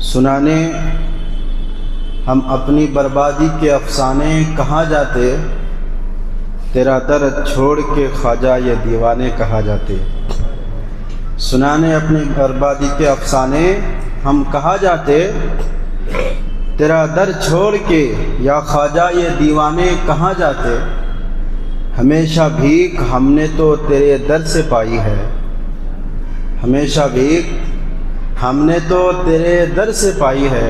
سنانے ہم اپنی بربادی کے افسانے کہاں جاتے، تیرا درد چھوڑ کے خواجہ یہ دیوانے کہاں جاتے۔ سنانے اپنی بربادی کے افسانے ہم کہاں جاتے، تیرا در چھوڑ کے یا خواجہ یہ دیوانے کہاں جاتے۔ ہمیشہ بھیک ہم نے تو تیرے در سے پائی ہے، ہمیشہ بھیک ہم نے تو تیرے در سے پائی ہے،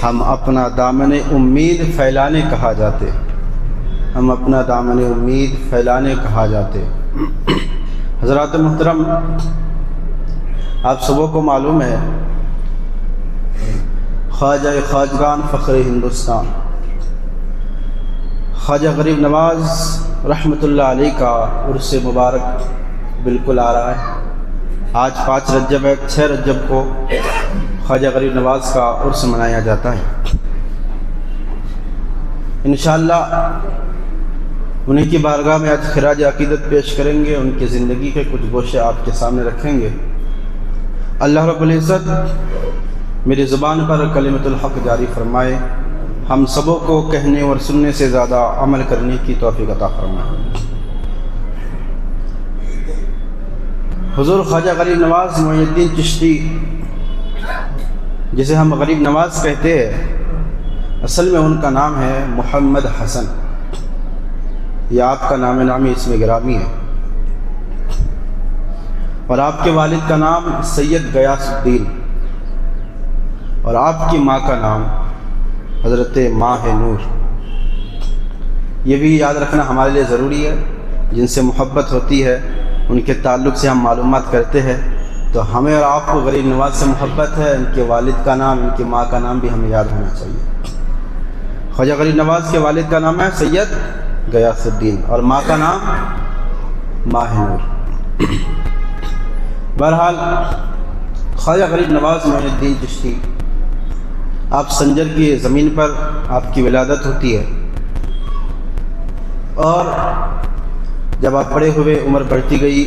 ہم اپنا دامن امید پھیلانے کہاں جاتے، ہم اپنا دامن امید پھیلانے کہاں جاتے۔ حضرات محترم، آپ سبوں کو معلوم ہے خواجہ خواجگان فخر ہندوستان خواجہ غریب نواز رحمۃ اللہ علیہ کا عرس مبارک بالکل آ رہا ہے۔ آج 5 رجب ہے، 6 رجب کو خواجہ غریب نواز کا عرس منایا جاتا ہے۔ انشاءاللہ انہیں کی بارگاہ میں آج خراج عقیدت پیش کریں گے، ان کی زندگی کے کچھ گوشے آپ کے سامنے رکھیں گے۔ اللہ رب العزت میری زبان پر کلمۃ الحق جاری فرمائے، ہم سبوں کو کہنے اور سننے سے زیادہ عمل کرنے کی توفیق عطا فرمائے۔ حضور خواجہ غریب نواز معین الدین چشتی، جسے ہم غریب نواز کہتے ہیں، اصل میں ان کا نام ہے محمد حسن، یہ آپ کا نام نامی اسم گرامی ہے، اور آپ کے والد کا نام سید غیاث الدین، اور آپ کی ماں کا نام حضرت ماہ نور۔ یہ بھی یاد رکھنا ہمارے لیے ضروری ہے، جن سے محبت ہوتی ہے ان کے تعلق سے ہم معلومات کرتے ہیں، تو ہمیں اور آپ کو غریب نواز سے محبت ہے، ان کے والد کا نام، ان کی ماں کا نام بھی ہمیں یاد ہونا چاہیے۔ خواجہ غریب نواز کے والد کا نام ہے سید غیاث الدین اور ماں کا نام ماہ نور۔ بہرحال خواجہ غریب نواز معین الدین چشتی، آپ سنجر کی زمین پر آپ کی ولادت ہوتی ہے، اور جب آپ بڑے ہوئے، عمر بڑھتی گئی،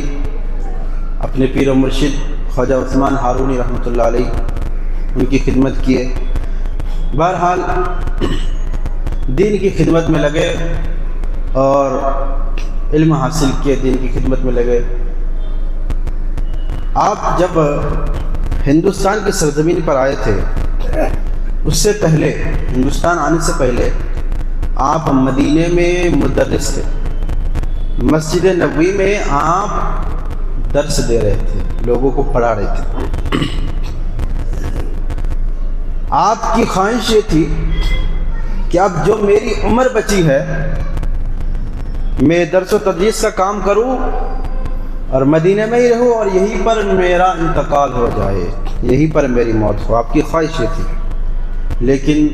اپنے پیر و مرشد خواجہ عثمان ہارونی رحمۃ اللہ علیہ ان کی خدمت کیے۔ بہرحال دین کی خدمت میں لگے اور علم حاصل کیے، دین کی خدمت میں لگے۔ آپ جب ہندوستان کی سرزمین پر آئے تھے، اس سے پہلے، ہندوستان آنے سے پہلے آپ مدینے میں مدرس تھے، مسجد نبوی میں آپ درس دے رہے تھے، لوگوں کو پڑھا رہے تھے۔ آپ کی خواہش یہ تھی کہ اب جو میری عمر بچی ہے، میں درس و تدریس کا کام کروں اور مدینے میں ہی رہوں، اور یہیں پر میرا انتقال ہو جائے، یہیں پر میری موت ہو۔ آپ کی خواہش یہ تھی۔ لیکن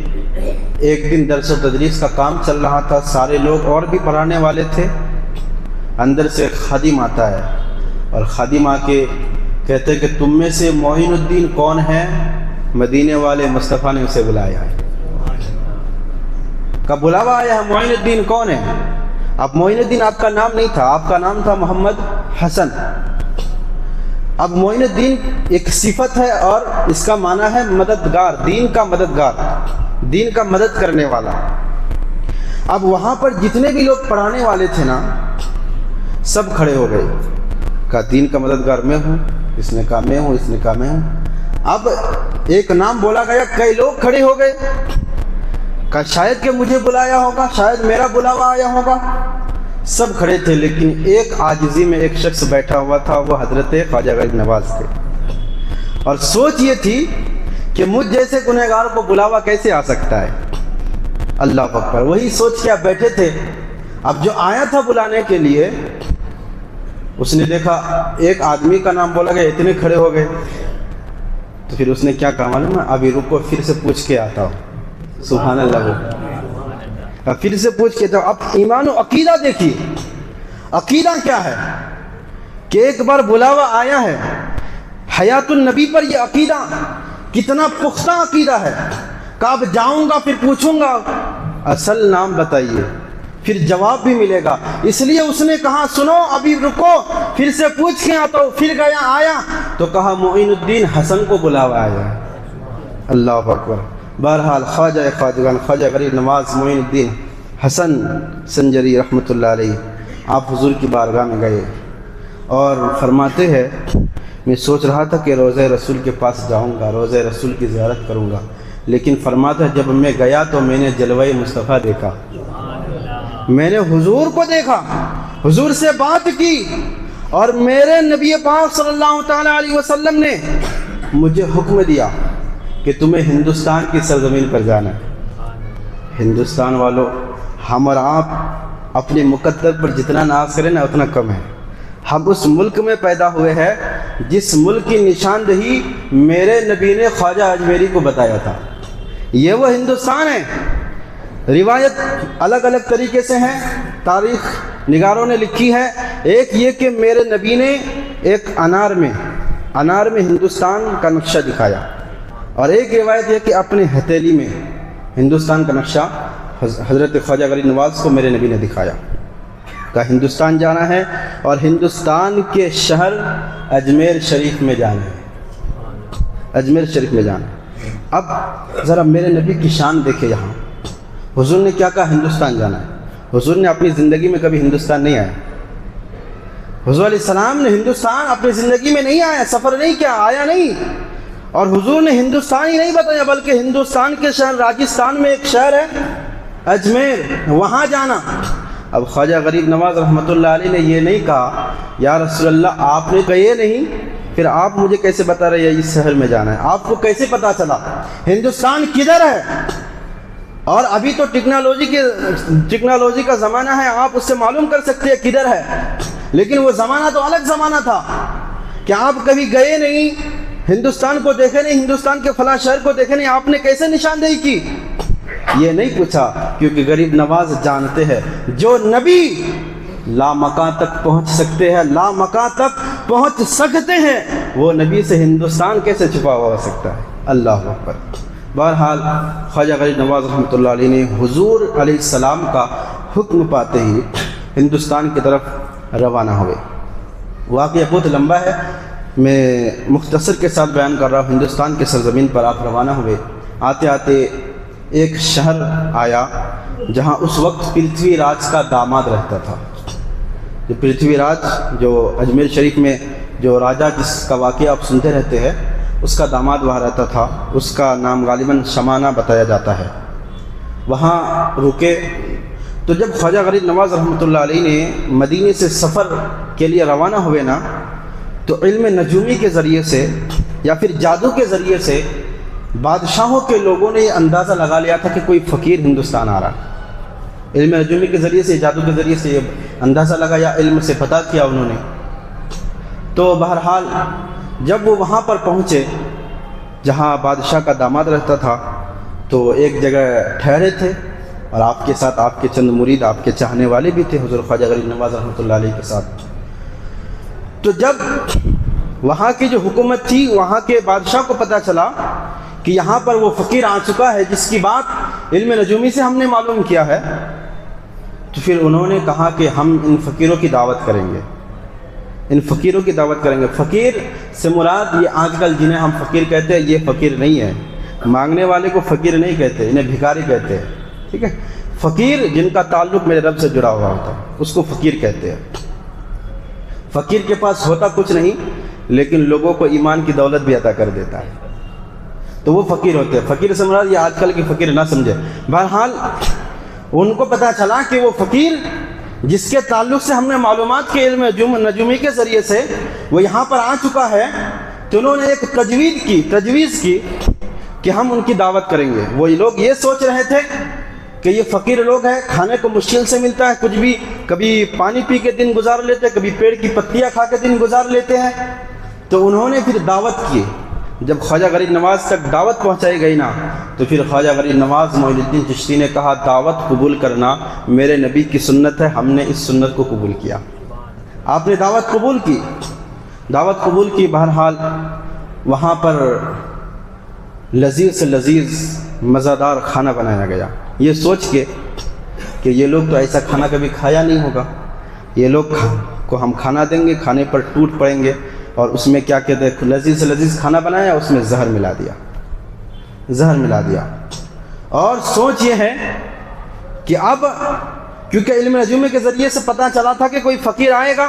ایک دن درس و تدریس کا کام چل رہا تھا، سارے لوگ اور بھی پڑھانے والے تھے، اندر سے خادم آتا ہے، اور خادم آ کے کہتے کہ تم میں سے معین الدین کون ہے؟ مدینے والے مصطفیٰ نے اسے بلایا ہے، کا بلاوا آیا ہے، معین الدین کون ہے؟ اب معین الدین آپ کا نام نہیں تھا، آپ کا نام تھا محمد حسن۔ اب معین الدین ایک صفت ہے، اور اس کا معنی ہے مددگار، دین کا مددگار، دین کا مدد کرنے والا۔ اب وہاں پر جتنے بھی لوگ پڑھانے والے تھے نا، سب کھڑے ہو گئے، کہا دین کا مددگار میں ہوں، اس نے کہا میں ہوں، اس نے کہا میں ہوں۔ اب ایک نام بولا گیا، کئی لوگ کھڑے ہو گئے، کہا شاید کہ مجھے بلایا ہوگا، شاید میرا بلاوا آیا ہوگا۔ سب کھڑے تھے، لیکن ایک عاجزی میں ایک شخص بیٹھا ہوا تھا، وہ حضرت خواجہ غریب نواز تھے، اور سوچ یہ تھی کہ مجھ جیسے گنہگار کو بلاوا کیسے آ سکتا ہے۔ اللہ اکبر، وہی سوچ کے آپ بیٹھے تھے۔ اب جو آیا تھا بلانے کے لیے، اس نے دیکھا ایک آدمی کا نام بولا گیا، اتنے کھڑے ہو گئے، تو پھر اس نے کیا کہا معلوم ہے؟ ابھی رکو، پھر سے پوچھ کے آتا ہوں۔ سبحان اللہ، پھر سے پوچھ کے جاؤ۔ اب ایمان و عقیدہ دیکھیے، عقیدہ کیا ہے کہ ایک بار بلاوا آیا ہے، حیات النبی پر یہ عقیدہ کتنا پختہ عقیدہ ہے کہ اب جاؤں گا پھر پوچھوں گا اصل نام بتائیے، پھر جواب بھی ملے گا۔ اس لیے اس نے کہا سنو ابھی رکو، پھر سے پوچھ کے آتا ہوں۔ پھر گیا، آیا تو کہا معین الدین حسن کو بلاوا آیا۔ اللہ اکبر۔ بہرحال خواجگان خواجہ غریب نواز معین الدین حسن سنجری رحمۃ اللہ علیہ آپ حضور کی بارگاہ میں گئے اور فرماتے ہیں میں سوچ رہا تھا کہ روضہ رسول کے پاس جاؤں گا، روضہ رسول کی زیارت کروں گا، لیکن فرماتا ہے جب میں گیا تو میں نے جلوہ مصطفیٰ دیکھا، میں نے حضور کو دیکھا، حضور سے بات کی، اور میرے نبی پاک صلی اللہ تعالیٰ علیہ وسلم نے مجھے حکم دیا کہ تمہیں ہندوستان کی سرزمین پر جانا ہے۔ ہندوستان والوں، ہم اور آپ اپنے مقدر پر جتنا ناز کریں نا اتنا کم ہے۔ ہم اس ملک میں پیدا ہوئے ہیں جس ملک کی نشاندہی میرے نبی نے خواجہ اجمیری کو بتایا تھا، یہ وہ ہندوستان ہے۔ روایت الگ الگ طریقے سے ہیں، تاریخ نگاروں نے لکھی ہے۔ ایک یہ کہ میرے نبی نے ایک انار میں ہندوستان کا نقشہ دکھایا، اور ایک روایت یہ کہ اپنے ہتھیلی میں ہندوستان کا نقشہ حضرت خواجہ غریب نواز کو میرے نبی نے دکھایا، کہا ہندوستان جانا ہے اور ہندوستان کے شہر اجمیر شریف میں جانا ہے، اجمیر شریف میں جانا ہے۔ اب ذرا میرے نبی کی شان دیکھے یہاں، حضور نے کیا کہا ہندوستان جانا ہے۔ حضور نے اپنی زندگی میں کبھی ہندوستان نہیں آیا، حضور علیہ السلام نے ہندوستان اپنی زندگی میں نہیں آیا، سفر نہیں کیا، آیا نہیں، اور حضور نے ہندوستان ہی نہیں بتایا بلکہ ہندوستان کے شہر راجستھان میں ایک شہر ہے اجمیر، وہاں جانا۔ اب خواجہ غریب نواز رحمۃ اللہ علیہ نے یہ نہیں کہا یا رسول اللہ آپ نے گئے نہیں، پھر آپ مجھے کیسے بتا رہے ہیں اس شہر میں جانا ہے، آپ کو کیسے پتا چلا ہندوستان کدھر ہے؟ اور ابھی تو ٹیکنالوجی کا زمانہ ہے، آپ اس سے معلوم کر سکتے ہیں کدھر ہے، لیکن وہ زمانہ تو الگ زمانہ تھا کہ آپ کبھی گئے نہیں، ہندوستان کو دیکھے نہیں، ہندوستان کے فلاں شہر کو دیکھے نہیں، آپ نے کیسے نشاندہی کی؟ یہ نہیں پوچھا، کیونکہ غریب نواز جانتے ہیں جو نبی لامکاں تک پہنچ سکتے ہیں، لامکاں تک پہنچ سکتے ہیں، وہ نبی سے ہندوستان کیسے چھپا ہوا ہو سکتا ہے؟ اللہ اکبر۔ بہرحال خواجہ غریب نواز رحمۃ اللہ علیہ نے حضور علیہ السلام کا حکم پاتے ہی ہندوستان کی طرف روانہ ہوئے۔ واقعہ بہت لمبا ہے، میں مختصر کے ساتھ بیان کر رہا ہوں۔ ہندوستان کے سرزمین پر آپ روانہ ہوئے، آتے آتے ایک شہر آیا جہاں اس وقت پرتھوی راج کا داماد رہتا تھا۔ جو پرتھوی راج جو اجمیر شریف میں جو راجہ جس کا واقعہ آپ سنتے رہتے ہیں، اس کا داماد وہاں رہتا تھا، اس کا نام غالباً شمانہ بتایا جاتا ہے۔ وہاں رکے تو جب خواجہ غریب نواز رحمۃ اللہ علیہ نے مدینے سے سفر کے لیے روانہ ہوئے نا، تو علم نجومی کے ذریعے سے یا پھر جادو کے ذریعے سے بادشاہوں کے لوگوں نے یہ اندازہ لگا لیا تھا کہ کوئی فقیر ہندوستان آ رہا ہے۔ علم نجومی کے ذریعے سے، جادو کے ذریعے سے یہ اندازہ لگایا، علم سے پتہ کیا انہوں نے۔ تو بہرحال جب وہ وہاں پر پہنچے جہاں بادشاہ کا داماد رہتا تھا، تو ایک جگہ ٹھہرے تھے، اور آپ کے ساتھ آپ کے چند مرید، آپ کے چاہنے والے بھی تھے حضور خواجہ غریب نواز رحمۃ اللہ علیہ کے ساتھ۔ تو جب وہاں کی جو حکومت تھی، وہاں کے بادشاہ کو پتہ چلا کہ یہاں پر وہ فقیر آ چکا ہے جس کی بات علم نجومی سے ہم نے معلوم کیا ہے، تو پھر انہوں نے کہا کہ ہم ان فقیروں کی دعوت کریں گے، ان فقیروں کی دعوت کریں گے۔ فقیر سے مراد یہ آج کل جنہیں ہم فقیر کہتے ہیں، یہ فقیر نہیں ہے، مانگنے والے کو فقیر نہیں کہتے، انہیں بھکاری کہتے ہیں، ٹھیک ہے۔ فقیر جن کا تعلق میرے رب سے جڑا ہوا ہوتا ہے اس کو فقیر کہتے ہیں۔ فقیر کے پاس ہوتا کچھ نہیں لیکن لوگوں کو ایمان کی دولت بھی عطا کر دیتا ہے، تو وہ فقیر ہوتے ہیں۔ فقیر سے مراد یہ آج کل کی فقیر نہ سمجھے۔ بہرحال ان کو پتہ چلا کہ وہ فقیر جس کے تعلق سے ہم نے معلومات کے علم نجومی کے ذریعے سے وہ یہاں پر آ چکا ہے، تو انہوں نے ایک تجویز کی کہ ہم ان کی دعوت کریں گے۔ وہ لوگ یہ سوچ رہے تھے کہ یہ فقیر لوگ ہیں، کھانے کو مشکل سے ملتا ہے، کچھ بھی کبھی پانی پی کے دن گزار لیتے ہیں، کبھی پیڑ کی پتیاں کھا کے دن گزار لیتے ہیں۔ تو انہوں نے پھر دعوت کی۔ جب خواجہ غریب نواز تک دعوت پہنچائی گئی نا، تو پھر خواجہ غریب نواز معین الدین چشتی نے کہا دعوت قبول کرنا میرے نبی کی سنت ہے، ہم نے اس سنت کو قبول کیا۔ آپ نے دعوت قبول کی۔ بہرحال وہاں پر لذیذ سے لذیذ مزیدار کھانا بنایا گیا، یہ سوچ کے کہ یہ لوگ تو ایسا کھانا کبھی کھایا نہیں ہوگا، یہ لوگ کو ہم کھانا دیں گے، کھانے پر ٹوٹ پڑیں گے، اور اس میں کیا کہتے ہیں لذیذ سے لذیذ کھانا بنایا، اس میں زہر ملا دیا۔ زہر ملا دیا۔ اور سوچ یہ ہے کہ اب کیونکہ علم نجوم کے ذریعے سے پتہ چلا تھا کہ کوئی فقیر آئے گا،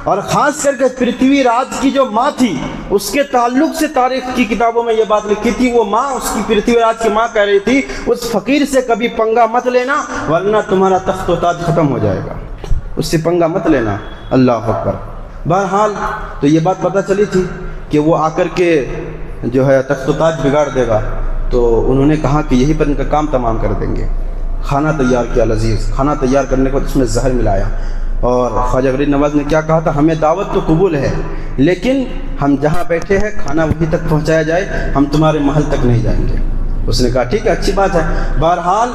اور خاص کر کے پرتھوی راج کی جو ماں تھی اس کے تعلق سے تاریخ کی کتابوں میں یہ بات لکھی تھی، وہ ماں، اس کی پرتھوی راج کی ماں کہہ رہی تھی اس فقیر سے کبھی پنگا مت لینا ورنہ تمہارا تخت و تاج ختم ہو جائے گا، اس سے پنگا مت لینا۔ اللہ اکبر۔ بہرحال تو یہ بات پتہ چلی تھی کہ وہ آ کر کے جو ہے تخت و تاج بگاڑ دے گا، تو انہوں نے کہا کہ یہی پر ان کا کام تمام کر دیں گے۔ کھانا تیار کیا لذیذ، کھانا تیار کرنے کے بعد اس میں زہر ملایا، اور خواجہ غریب نواز نے کیا کہا تھا، ہمیں دعوت تو قبول ہے لیکن ہم جہاں بیٹھے ہیں کھانا وہیں تک پہنچایا جائے، ہم تمہارے محل تک نہیں جائیں گے۔ اس نے کہا ٹھیک ہے، اچھی بات ہے۔ بہرحال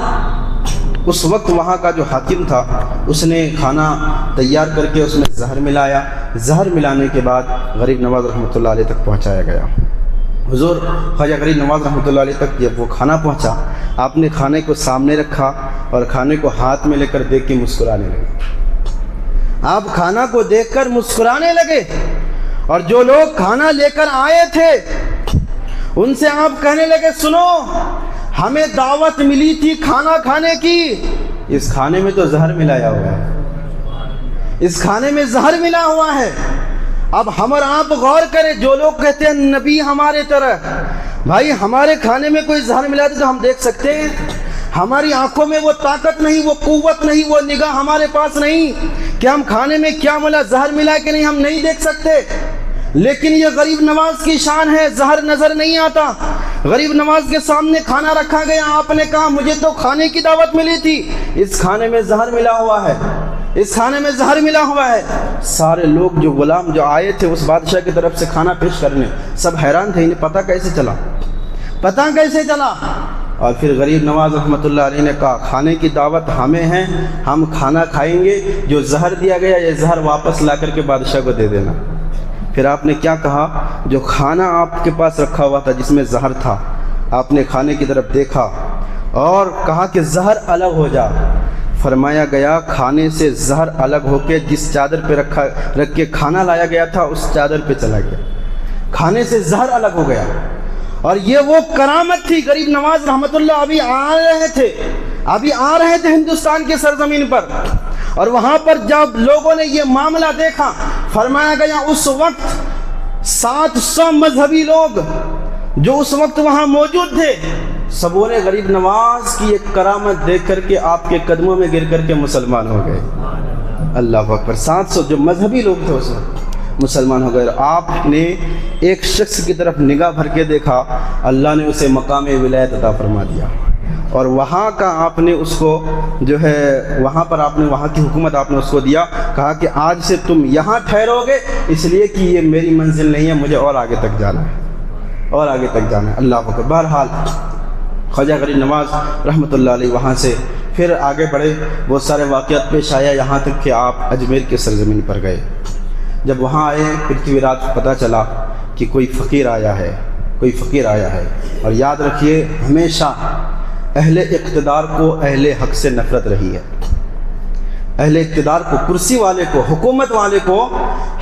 اس وقت وہاں کا جو حاکم تھا اس نے کھانا تیار کر کے اس میں زہر ملایا، زہر ملانے کے بعد غریب نواز رحمۃ اللہ علیہ تک پہنچایا گیا۔ حضور خواجہ غریب نواز رحمۃ اللہ علیہ تک جب وہ کھانا پہنچا، آپ نے کھانے کو سامنے رکھا اور کھانے کو ہاتھ میں لے کر دیکھ کے مسکرانے لگے۔ آپ کھانا کو دیکھ کر مسکرانے لگے، اور جو لوگ کھانا لے کر آئے تھے ان سے آپ کہنے لگے سنو، ہمیں دعوت ملی تھی کھانا کھانے کی، اس کھانے میں تو زہر ملایا ہوا ہے، اس کھانے میں زہر ملا ہوا ہے۔ اب ہم اور آپ غور کریں، جو لوگ کہتے ہیں نبی ہمارے طرح، بھائی ہمارے کھانے میں کوئی زہر ملا دے تو ہم دیکھ سکتے ہیں؟ ہماری آنکھوں میں وہ طاقت نہیں، وہ قوت نہیں، وہ نگاہ ہمارے پاس نہیں کہ ہم کھانے میں کیا ملا، زہر ملا کہ نہیں، ہم نہیں دیکھ سکتے۔ لیکن یہ غریب نواز کی شان ہے، زہر نظر نہیں آتا۔ غریب نواز کے سامنے کھانا رکھا گیا، آپ نے کہا مجھے تو کھانے کی دعوت ملی تھی، اس کھانے میں زہر ملا ہوا ہے، اس کھانے میں زہر ملا ہوا ہے۔ سارے لوگ جو غلام جو آئے تھے اس بادشاہ کی طرف سے کھانا پیش کرنے، سب حیران تھے، انہیں پتہ کیسے چلا، پتہ کیسے چلا؟ اور پھر غریب نواز رحمۃ اللہ علیہ نے کہا کھانے کی دعوت ہمیں ہے، ہم کھانا کھائیں گے، جو زہر دیا گیا یہ زہر واپس لا کر کے بادشاہ کو دے دینا۔ پھر آپ نے کیا کہا، جو کھانا آپ کے پاس رکھا ہوا تھا جس میں زہر تھا، آپ نے کھانے کی طرف دیکھا اور کہا کہ زہر الگ ہو جا۔ فرمایا گیا کھانے سے زہر الگ ہو کے جس چادر پہ رکھ کے کھانا لایا گیا تھا اس چادر پہ چلا گیا، کھانے سے زہر الگ ہو گیا۔ اور یہ وہ کرامت تھی، غریب نواز رحمۃ اللہ ابھی آ رہے تھے ہندوستان کی سرزمین پر، اور وہاں پر جب لوگوں نے یہ معاملہ دیکھا، فرمایا گیا اس وقت 700 مذہبی لوگ جو اس وقت وہاں موجود تھے، سبوں نے غریب نواز کی ایک کرامت دیکھ کر کے آپ کے قدموں میں گر کر کے مسلمان ہو گئے۔ اللہ اکبر۔ 700 جو مذہبی لوگ تھے اس وقت مسلمان ہو گئے۔ آپ نے ایک شخص کی طرف نگاہ بھر کے دیکھا، اللہ نے اسے مقام ولایت عطا فرما دیا، اور وہاں کا آپ نے اس کو جو ہے وہاں پر آپ نے وہاں کی حکومت آپ نے اس کو دیا، کہا کہ آج سے تم یہاں ٹھہرو گے، اس لیے کہ یہ میری منزل نہیں ہے، مجھے اور آگے تک جانا ہے، اور آگے تک جانا ہے۔ اللہ اکبر۔ بہرحال خواجہ غریب نواز رحمۃ اللہ علیہ وہاں سے پھر آگے بڑھے، بہت سارے واقعات پیش آیا، یہاں تک کہ آپ اجمیر کی سرزمین پر گئے۔ جب وہاں آئے پرتھوی راج کو پتہ چلا کہ کوئی فقیر آیا ہے، کوئی فقیر آیا ہے۔ اور یاد رکھیے ہمیشہ اہل اقتدار کو اہل حق سے نفرت رہی ہے، اہل اقتدار کو، کرسی والے کو، حکومت والے کو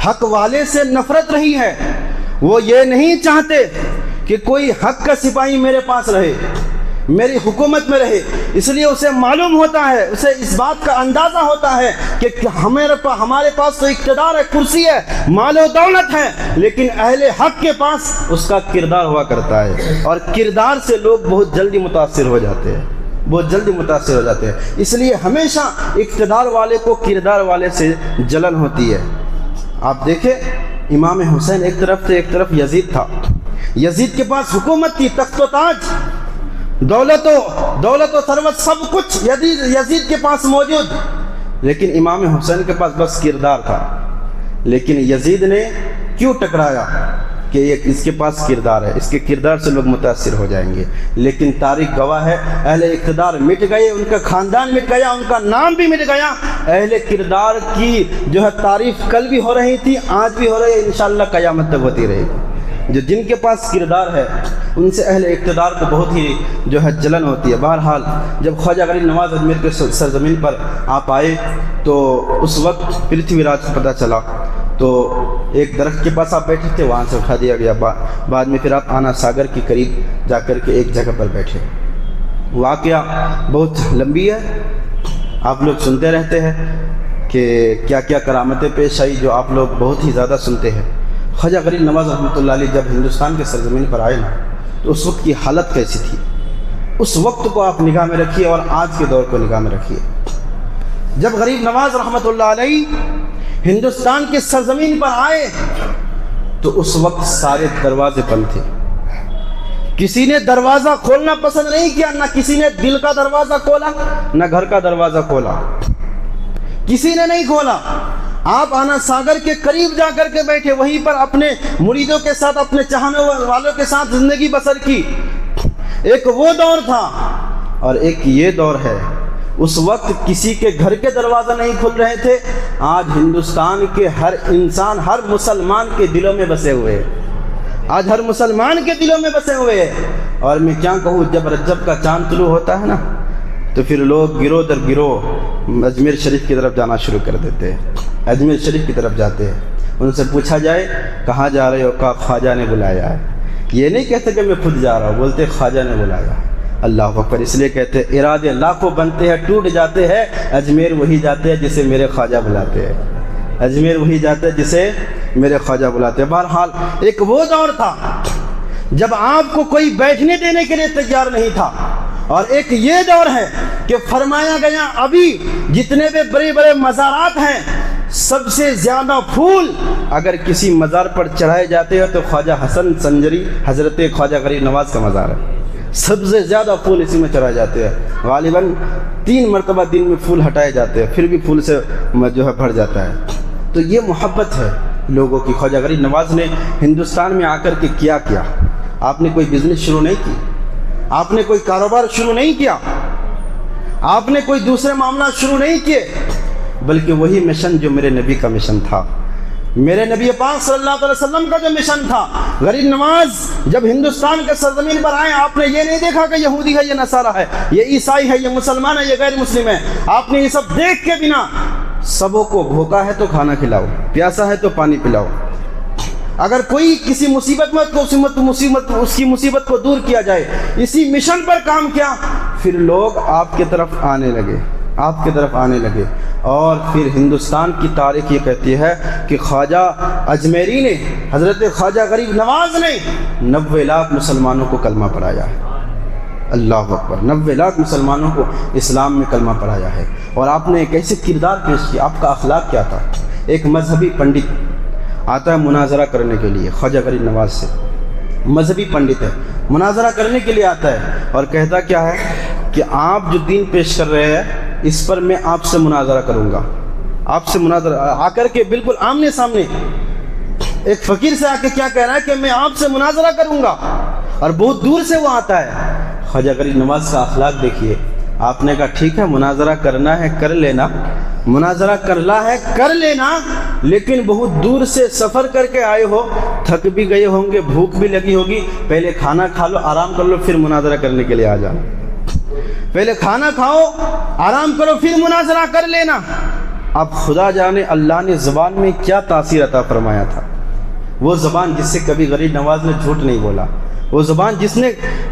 حق والے سے نفرت رہی ہے۔ وہ یہ نہیں چاہتے کہ کوئی حق کا سپاہی میرے پاس رہے، میری حکومت میں رہے، اس لیے اسے معلوم ہوتا ہے، اسے اس بات کا اندازہ ہوتا ہے کہ ہمارے پاس تو اقتدار ہے، کرسی ہے، مال و دولت ہے، لیکن اہل حق کے پاس اس کا کردار ہوا کرتا ہے، اور کردار سے لوگ بہت جلدی متاثر ہو جاتے ہیں، بہت جلدی متاثر ہو جاتے ہیں۔ اس لیے ہمیشہ اقتدار والے کو کردار والے سے جلن ہوتی ہے۔ آپ دیکھیں امام حسین ایک طرف تھے، ایک طرف یزید تھا، یزید کے پاس حکومت تھی، تخت و تاج، دولت و ثروت، سب کچھ یزید کے پاس موجود، لیکن امام حسین کے پاس بس کردار تھا۔ لیکن یزید نے کیوں ٹکرایا کہ اس کے پاس کردار ہے، اس کے کردار سے لوگ متاثر ہو جائیں گے۔ لیکن تاریخ گواہ ہے اہل اقتدار مٹ گئے، ان کا خاندان مٹ گیا، ان کا نام بھی مٹ گیا۔ اہل کردار کی جو ہے تعریف کل بھی ہو رہی تھی، آج بھی ہو رہی ہے، انشاءاللہ قیامت تک ہوتی رہے گی۔ جن کے پاس کردار ہے ان سے اہل اقتدار کو بہت ہی جو ہے جلن ہوتی ہے۔ بہرحال جب خواجہ غریب نواز اجمیر کے سرزمین پر آپ آئے تو اس وقت پرتھوی راج کو پتہ چلا، تو ایک درخت کے پاس آپ بیٹھے تھے، وہاں سے اٹھا دیا گیا، بعد میں پھر آپ آنا ساگر کے قریب جا کر کے ایک جگہ پر بیٹھے۔ واقعہ بہت لمبی ہے، آپ لوگ سنتے رہتے ہیں کہ کیا کیا کرامتیں پیش آئی جو آپ لوگ بہت ہی زیادہ سنتے ہیں۔ خواجہ غریب نواز رحمۃ اللہ علیہ جب ہندوستان کے سرزمین پر آئے نا تو اس وقت کی حالت کیسی تھی، اس وقت کو آپ نگاہ میں رکھیے اور آج کے دور کو نگاہ میں رکھیے۔ جب غریب نواز رحمۃ اللہ علیہ ہندوستان کے سرزمین پر آئے تو اس وقت سارے دروازے بند تھے، کسی نے دروازہ کھولنا پسند نہیں کیا، نہ کسی نے دل کا دروازہ کھولا نہ گھر کا دروازہ کھولا، کسی نے نہیں کھولا۔ آپ آنا ساگر کے قریب جا کر کے بیٹھے، وہیں پر اپنے مریدوں کے ساتھ، اپنے چاہنے والوں کے ساتھ زندگی بسر کی۔ ایک وہ دور تھا اور ایک یہ دور ہے۔ اس وقت کسی کے گھر کے دروازہ نہیں کھل رہے تھے، آج ہندوستان کے ہر انسان، ہر مسلمان کے دلوں میں بسے ہوئے ہیں، آج ہر مسلمان کے دلوں میں بسے ہوئے ہیں۔ اور میں کیا کہوں، جب رجب کا چاند طلوع ہوتا ہے نا تو پھر لوگ گروہ در گروہ اجمیر شریف کی طرف جانا شروع کر دیتے ہیں، اجمیر شریف کی طرف جاتے ہیں۔ ان سے پوچھا جائے کہاں جا رہے ہو، کہا خواجہ نے بلایا ہے۔ یہ نہیں کہتے کہ میں خود جا رہا ہوں، بولتے خواجہ نے بلایا۔ اللہ اکبر، اس لیے کہتے ہیں ارادے لاکھوں بنتے ہیں ٹوٹ جاتے ہیں، اجمیر وہی جاتے ہیں جسے میرے خواجہ بلاتے ہیں، اجمیر وہی جاتے ہیں جسے میرے خواجہ بلاتے ہیں۔ بہرحال ایک وہ دور تھا جب آپ کو کوئی بیٹھنے دینے کے لیے تیار نہیں تھا، اور ایک یہ دور ہے کہ فرمایا گیا ابھی جتنے بھی بڑے بڑے مزارات ہیں سب سے زیادہ پھول اگر کسی مزار پر چڑھائے جاتے ہیں تو خواجہ حسن سنجری حضرت خواجہ غریب نواز کا مزار ہے، سب سے زیادہ پھول اسی میں چڑھائے جاتے ہیں۔ غالباً 3 مرتبہ دن میں پھول ہٹائے جاتے ہیں، پھر بھی پھول سے جو ہے بھر جاتا ہے۔ تو یہ محبت ہے لوگوں کی۔ خواجہ غریب نواز نے ہندوستان میں آ کر کے کیا آپ نے کوئی بزنس شروع نہیں کی، آپ نے کوئی کاروبار شروع نہیں کیا، آپ نے کوئی دوسرے معاملات شروع نہیں کیے، بلکہ وہی مشن جو میرے نبی کا مشن تھا، میرے نبی پاک صلی اللہ علیہ وسلم کا جو مشن تھا۔ غریب نواز جب ہندوستان کے سرزمین پر آئے، آپ نے یہ نہیں دیکھا کہ یہودی ہے، یہ نصارہ ہے، یہ عیسائی ہے، یہ مسلمان ہے، یہ غیر مسلم ہے۔ آپ نے یہ سب دیکھ کے بنا سبوں کو بھوکا ہے تو کھانا کھلاؤ، پیاسا ہے تو پانی پلاؤ، اگر کوئی کسی مصیبت میں تو اس کی مصیبت کو دور کیا جائے، اسی مشن پر کام کیا۔ پھر لوگ آپ کی طرف آنے لگے، آپ کی طرف آنے لگے، اور پھر ہندوستان کی تاریخ یہ کہتی ہے کہ خواجہ اجمیری نے، حضرت خواجہ غریب نواز نے 90 لاکھ مسلمانوں کو کلمہ پڑھایا ہے۔ اللہ اکبر، 90 لاکھ مسلمانوں کو اسلام میں کلمہ پڑھایا ہے۔ اور آپ نے ایک ایسے کردار پیش کیا، آپ کا اخلاق کیا تھا۔ ایک مذہبی پنڈت آتا ہے مناظرہ کرنے کے لیے خواجہ غریب نواز سے، مذہبی پنڈت ہے، مناظرہ کرنے کے لیے آتا ہے اور کہتا کیا ہے کہ آپ جو دین پیش کر رہے ہیں اس پر میں آپ سے مناظرہ کروں گا، آپ سے مناظرہ آ کر کے بالکل آمنے سامنے ایک فقیر سے آ کے کیا کہہ رہا ہے کہ میں آپ سے مناظرہ کروں گا، اور بہت دور سے وہ آتا ہے۔ خواجہ غریب نواز کا اخلاق دیکھیے، آپ نے کہا ٹھیک ہے مناظرہ کرنا ہے کر لینا، مناظرہ کرنا ہے کر لینا، لیکن بہت دور سے سفر کر کے آئے ہو، تھک بھی گئے ہوں گے، بھوک بھی لگی ہوگی، پہلے کھانا کھا لو، آرام کر لو، پھر مناظرہ کرنے کے لیے آ جانا۔ پہلے کھانا کھاؤ، آرام کرو، پھر مناظرہ کر لینا۔ اب خدا جانے اللہ نے زبان میں کیا تاثیر عطا فرمایا تھا، وہ زبان جس سے کبھی غریب نواز نے جھوٹ نہیں بولا، وہ زبان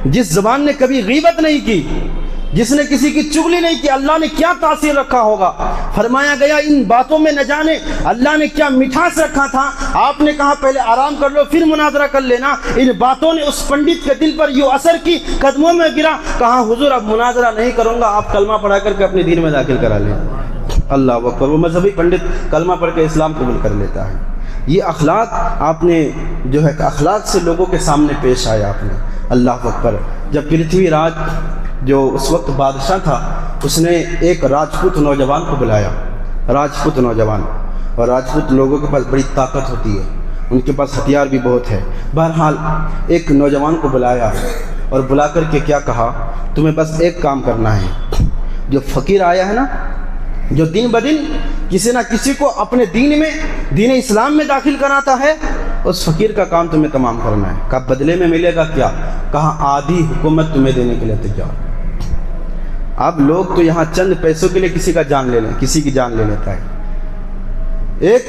جس زبان نے کبھی غیبت نہیں کی، جس نے کسی کی چغلی نہیں کی، اللہ نے کیا تاثیر رکھا ہوگا۔ فرمایا گیا ان باتوں میں نہ جانے اللہ نے کیا مٹھاس رکھا تھا۔ آپ نے کہا پہلے آرام کر لو پھر مناظرہ کر لینا، ان باتوں نے اس پنڈت کے دل پر یوں اثر کی، قدموں میں گرا، کہا حضور اب مناظرہ نہیں کروں گا، آپ کلمہ پڑھا کر کے اپنے دین میں داخل کرا لیں۔ اللہ اکبر، وہ مذہبی پنڈت کلمہ پڑھ کے اسلام قبول کر لیتا ہے۔ یہ اخلاق آپ نے جو ہے اخلاق سے لوگوں کے سامنے پیش آیا آپ نے۔ اللہ اکبر، جب پرتھوی راج جو اس وقت بادشاہ تھا، اس نے ایک راجپوت نوجوان کو بلایا، راجپوت نوجوان، اور راجپوت لوگوں کے پاس بڑی طاقت ہوتی ہے، ان کے پاس ہتھیار بھی بہت ہے۔ بہرحال ایک نوجوان کو بلایا اور بلا کر کے کیا کہا، تمہیں بس ایک کام کرنا ہے، جو فقیر آیا ہے نا، جو دن بدن کسی نہ کسی کو اپنے دین میں، دین اسلام میں داخل کراتا ہے، اس فقیر کا کام تمہیں تمام کرنا ہے۔ کہا بدلے میں ملے گا کیا؟ کہا آدھی حکومت تمہیں دینے کے لیے تیار۔ اب لوگ تو یہاں چند پیسوں کے لیے کسی کا جان لے لیں، کسی کی جان لے لیتا ہے۔ ایک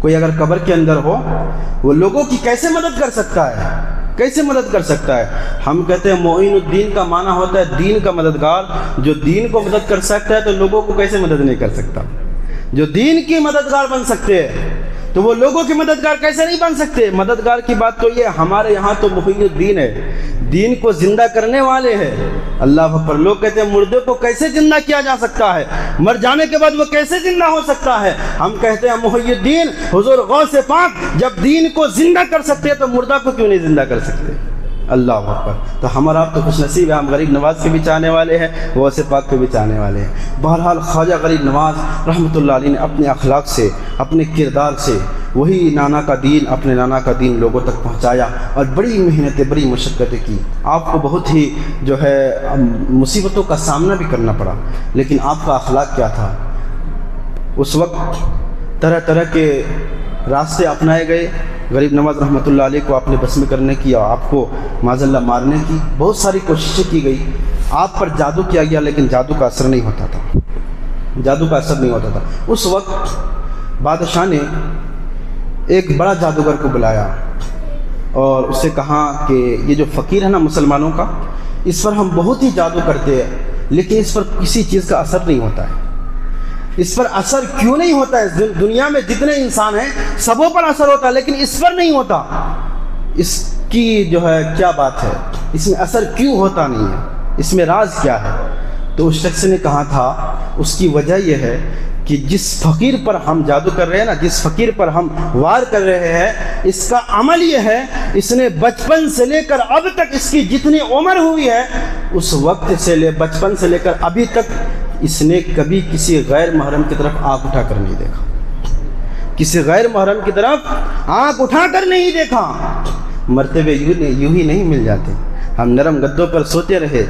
کوئی اگر قبر کے اندر ہو وہ لوگوں کی کیسے مدد کر سکتا ہے؟ کیسے مدد کر سکتا ہے؟ ہم کہتے ہیں معین الدین کا معنی ہوتا ہے دین کا مددگار. جو دین کو مدد کر سکتا ہے تو لوگوں کو کیسے مدد نہیں کر سکتا؟ جو دین کی مددگار بن سکتے ہیں تو وہ لوگوں کی مددگار کیسے نہیں بن سکتے؟ مددگار کی بات تو یہ ہمارے یہاں تو محی الدین ہے، دین کو زندہ کرنے والے ہیں. اللہ اکبر. لوگ کہتے ہیں مردے کو کیسے زندہ کیا جا سکتا ہے، مر جانے کے بعد وہ کیسے زندہ ہو سکتا ہے؟ ہم کہتے ہیں محی الدین حضور غوث پاک جب دین کو زندہ کر سکتے ہیں تو مردہ کو کیوں نہیں زندہ کر سکتے؟ اللہ اکبر. تو ہمارا آپ تو خوش نصیب ہے، ہم غریب نواز کے بھی چاہنے والے ہیں، غوث پاک کے بھی چاہنے والے ہیں. بہرحال خواجہ غریب نواز رحمۃ اللہ علیہ نے اپنے اخلاق سے، اپنے کردار سے وہی نانا کا دین، اپنے نانا کا دین لوگوں تک پہنچایا اور بڑی محنتیں، بڑی مشقتیں کی. آپ کو بہت ہی جو ہے مصیبتوں کا سامنا بھی کرنا پڑا، لیکن آپ کا اخلاق کیا تھا؟ اس وقت طرح طرح کے راستے اپنائے گئے. غریب نواز رحمۃ اللہ علیہ کو اپنے بس میں کرنے کی اور آپ کو معاذ اللہ مارنے کی بہت ساری کوششیں کی گئی. آپ پر جادو کیا گیا لیکن جادو کا اثر نہیں ہوتا تھا، جادو کا اثر نہیں ہوتا تھا. اس وقت بادشاہ نے ایک بڑا جادوگر کو بلایا اور اس سے کہا کہ یہ جو فقیر ہے نا مسلمانوں کا، اس پر ہم بہت ہی جادو کرتے ہیں لیکن اس پر کسی چیز کا اثر نہیں ہوتا ہے. اس پر اثر کیوں نہیں ہوتا ہے؟ دنیا میں جتنے انسان ہیں سبوں پر اثر ہوتا ہے لیکن اس پر نہیں ہوتا. اس کی جو ہے کیا بات ہے؟ اس میں اثر کیوں ہوتا نہیں ہے؟ اس میں راز کیا ہے؟ تو اس شخص نے کہا تھا اس کی وجہ یہ ہے کہ جس فقیر پر ہم جادو کر رہے ہیں نا، جس فقیر پر ہم وار کر رہے ہیں، اس کا عمل یہ ہے اس نے بچپن سے لے کر اب تک، اس کی جتنی عمر ہوئی ہے اس وقت سے بچپن سے لے کر ابھی تک اس نے کبھی کسی غیر محرم کی طرف آنکھ اٹھا کر نہیں دیکھا. کسی غیر محرم کی طرف آنکھ اٹھا کر نہیں دیکھا. مرتبے یوں ہی نہیں مل جاتے. ہم نرم گدوں پر سوتے رہے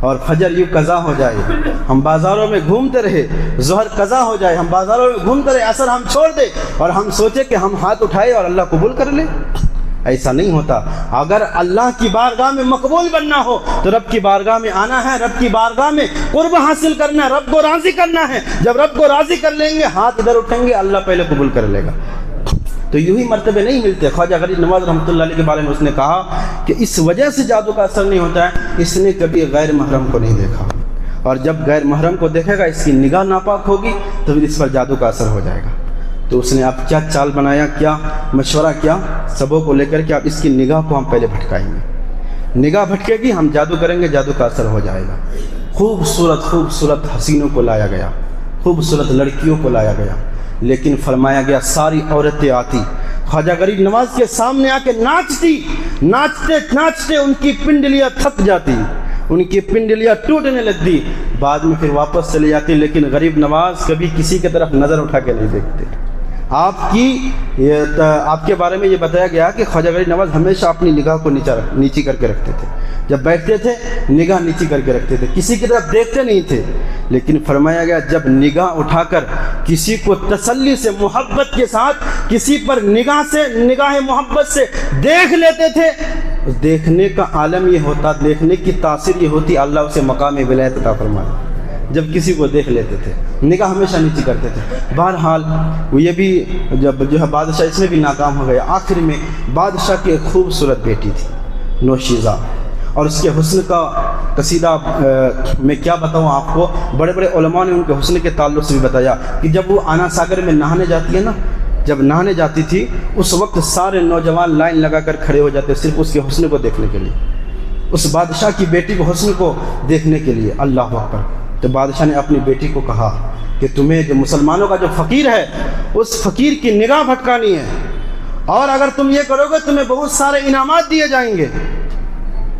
اور فجر یوں قضا ہو جائے، ہم بازاروں میں گھومتے رہے، ظہر قضا ہو جائے، ہم بازاروں میں گھومتے رہے، عصر ہم چھوڑ دے اور ہم سوچے کہ ہم ہاتھ اٹھائے اور اللہ قبول کر لے. ایسا نہیں ہوتا. اگر اللہ کی بارگاہ میں مقبول بننا ہو تو رب کی بارگاہ میں آنا ہے، رب کی بارگاہ میں قرب حاصل کرنا ہے، رب کو راضی کرنا ہے. جب رب کو راضی کر لیں گے ہاتھ ادھر اٹھیں گے، اللہ پہلے قبول کر لے گا. تو یوں ہی مرتبے نہیں ملتے. خواجہ غریب نواز رحمۃ اللہ علیہ کے بارے میں اس نے کہا کہ اس وجہ سے جادو کا اثر نہیں ہوتا ہے، اس نے کبھی غیر محرم کو نہیں دیکھا، اور جب غیر محرم کو دیکھے گا اس کی نگاہ ناپاک ہوگی تو پھر اس پر جادو کا اثر ہو جائے گا. تو اس نے اب کیا چال بنایا، کیا مشورہ کیا سبوں کو لے کر کہ اب اس کی نگاہ کو ہم پہلے بھٹکائیں گے. نگاہ بھٹکے گی، ہم جادو کریں گے، جادو کا اثر ہو جائے گا. خوبصورت حسینوں کو لایا گیا، خوبصورت لڑکیوں کو لایا گیا، لیکن فرمایا گیا ساری عورتیں آتی خواجہ غریب نواز کے سامنے آ کے ناچتی، ناچتے ناچتے ان کی پنڈلیاں تھک جاتی، ان کی پنڈلیاں ٹوٹنے لگتی، بعد میں پھر واپس چلی جاتی. لیکن غریب نواز کبھی کسی کی طرف نظر اٹھا کے نہیں دیکھتے. آپ کے بارے میں یہ بتایا گیا کہ خواجہ غریب نواز ہمیشہ اپنی نگاہ کو نیچی کر کے رکھتے تھے. جب بیٹھتے تھے نگاہ نیچی کر کے رکھتے تھے، کسی کی طرف دیکھتے نہیں تھے. لیکن فرمایا گیا جب نگاہ اٹھا کر کسی کو تسلی سے، محبت کے ساتھ کسی پر نگاہ محبت سے دیکھ لیتے تھے، دیکھنے کا عالم یہ ہوتا، دیکھنے کی تاثیر یہ ہوتی اللہ اسے مقام ولایت عطا فرمائے. جب کسی کو دیکھ لیتے تھے نگاہ ہمیشہ نیچی کرتے تھے. بہرحال وہ یہ بھی جب جو ہے بادشاہ اس میں بھی ناکام ہو گیا. آخر میں بادشاہ کی ایک خوبصورت بیٹی تھی نوشیزہ، اور اس کے حسن کا قصیدہ میں کیا بتاؤں آپ کو. بڑے بڑے علماء نے ان کے حسن کے تعلق سے بھی بتایا کہ جب وہ آنا ساگر میں نہانے جاتی ہے نا، جب نہانے جاتی تھی اس وقت سارے نوجوان لائن لگا کر کھڑے ہو جاتے صرف اس کے حسن کو دیکھنے کے لیے، اس بادشاہ کی بیٹی کو حسن کو دیکھنے کے لیے. اللہ اکبر. تو بادشاہ نے اپنی بیٹی کو کہا کہ تمہیں جو مسلمانوں کا جو فقیر ہے اس فقیر کی نگاہ بھٹکانی ہے، اور اگر تم یہ کرو گے تمہیں بہت سارے انعامات دیے جائیں گے.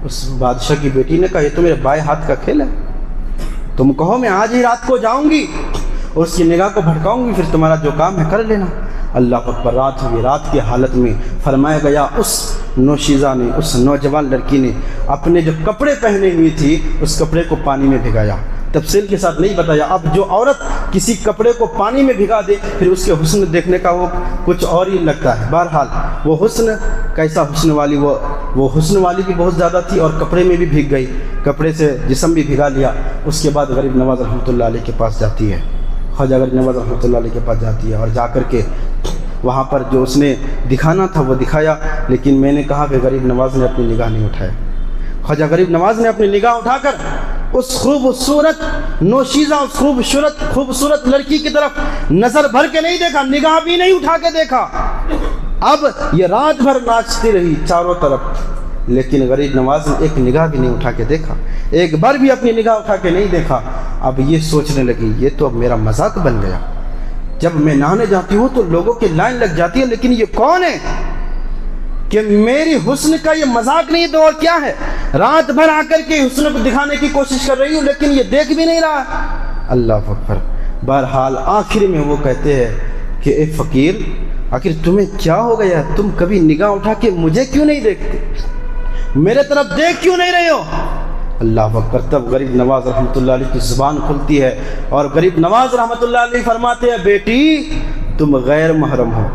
اس بادشاہ کی بیٹی نے کہا یہ تو میرے بائیں ہاتھ کا کھیل ہے، تم کہو میں آج ہی رات کو جاؤں گی اور اس کی نگاہ کو بھٹکاؤں گی، پھر تمہارا جو کام ہے کر لینا. اللہ اکبر. رات ہوئی. رات کی حالت میں فرمایا گیا اس نوشیزہ نے، اس نوجوان لڑکی نے اپنے جو کپڑے پہنے ہوئی تھی اس کپڑے کو پانی میں بھگایا. تفصیل کے ساتھ نہیں بتایا. اب جو عورت کسی کپڑے کو پانی میں بھگا دے پھر اس کے حسن دیکھنے کا وہ کچھ اور ہی لگتا ہے. بہرحال وہ حسن کیسا حسن والی، وہ حسن والی بھی بہت زیادہ تھی اور کپڑے میں بھی بھیگ گئی، کپڑے سے جسم بھی بھگا لیا. اس کے بعد غریب نواز رحمۃ اللہ علیہ کے پاس جاتی ہے، خواجہ غریب نواز رحمۃ اللہ علیہ کے پاس جاتی ہے اور جا کر کے وہاں پر جو اس نے دکھانا تھا وہ دکھایا، لیکن میں نے کہا کہ غریب نواز نے اپنی نگاہ نہیں اٹھایا۔ خواجہ غریب نواز نے اپنی نگاہ اٹھا کر اس خوبصورت نوشیزہ، اس خوبصورت لڑکی کی طرف نظر بھر کے نہیں دیکھا، نگاہ بھی نہیں اٹھا کے دیکھا۔ اب یہ رات بھر ناچتی رہی چاروں طرف، لیکن غریب نواز نے ایک نگاہ بھی نہیں اٹھا کے دیکھا، ایک بار بھی اپنی نگاہ اٹھا کے نہیں دیکھا۔ اب یہ سوچنے لگی یہ تو اب میرا مذاق بن گیا، جب میں نہانے جاتی ہوں تو لوگوں کی لائن لگ جاتی ہے، لیکن یہ کون ہے کہ میری حسن کا یہ مذاق نہیں تو اور کیا ہے؟ رات بھر آ کر کے حسن کو دکھانے کی کوشش کر رہی ہوں لیکن یہ دیکھ بھی نہیں رہا۔ اللہ اکبر۔ بہرحال آخر میں وہ کہتے ہیں کہ اے فقیر، آخر تمہیں کیا ہو گیا؟ تم کبھی نگاہ اٹھا کے مجھے کیوں نہیں دیکھتے؟ میرے طرف دیکھ کیوں نہیں رہے ہو؟ اللہ اکبر۔ تب غریب نواز رحمۃ اللہ علیہ کی زبان کھلتی ہے اور غریب نواز رحمۃ اللہ علیہ فرماتے ہیں بیٹی تم غیر محرم ہو،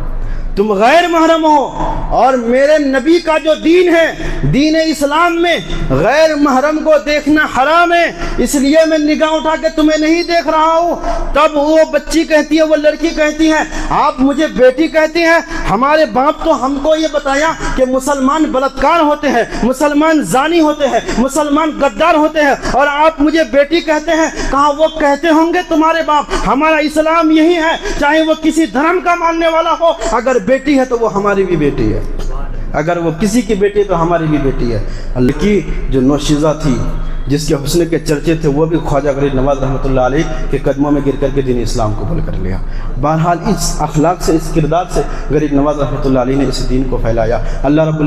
تم غیر محرم ہو، اور میرے نبی کا جو دین ہے، دین اسلام میں غیر محرم کو دیکھنا حرام ہے، اس لیے میں نگاہ اٹھا کے تمہیں نہیں دیکھ رہا ہوں۔ تب وہ بچی کہتی ہے، وہ لڑکی کہتی ہے آپ مجھے بیٹی کہتی ہیں؟ ہمارے باپ تو ہم کو یہ بتایا کہ مسلمان بلاత్కాر ہوتے ہیں، مسلمان زانی ہوتے ہیں، مسلمان غدار ہوتے ہیں، اور آپ مجھے بیٹی کہتے ہیں؟ کہا وہ کہتے ہوں گے تمہارے باپ، ہمارا اسلام یہی ہے، چاہے وہ کسی دھرم کا ماننے والا ہو، اگر بیٹی ہے تو وہ ہماری بھی بیٹی ہے، اگر وہ کسی کی بیٹی ہے تو ہماری بھی بیٹی ہے۔ اللہ کی جو نوشیزہ تھی، جس کے حسن کے چرچے تھے، وہ بھی خواجہ غریب نواز رحمۃ اللہ علیہ کے قدموں میں گر کر کے دین اسلام قبول کر لیا۔ بہرحال اس اخلاق سے، اس کردار سے غریب نواز رحمۃ اللہ علیہ نے اس دین کو پھیلایا۔ اللہ رب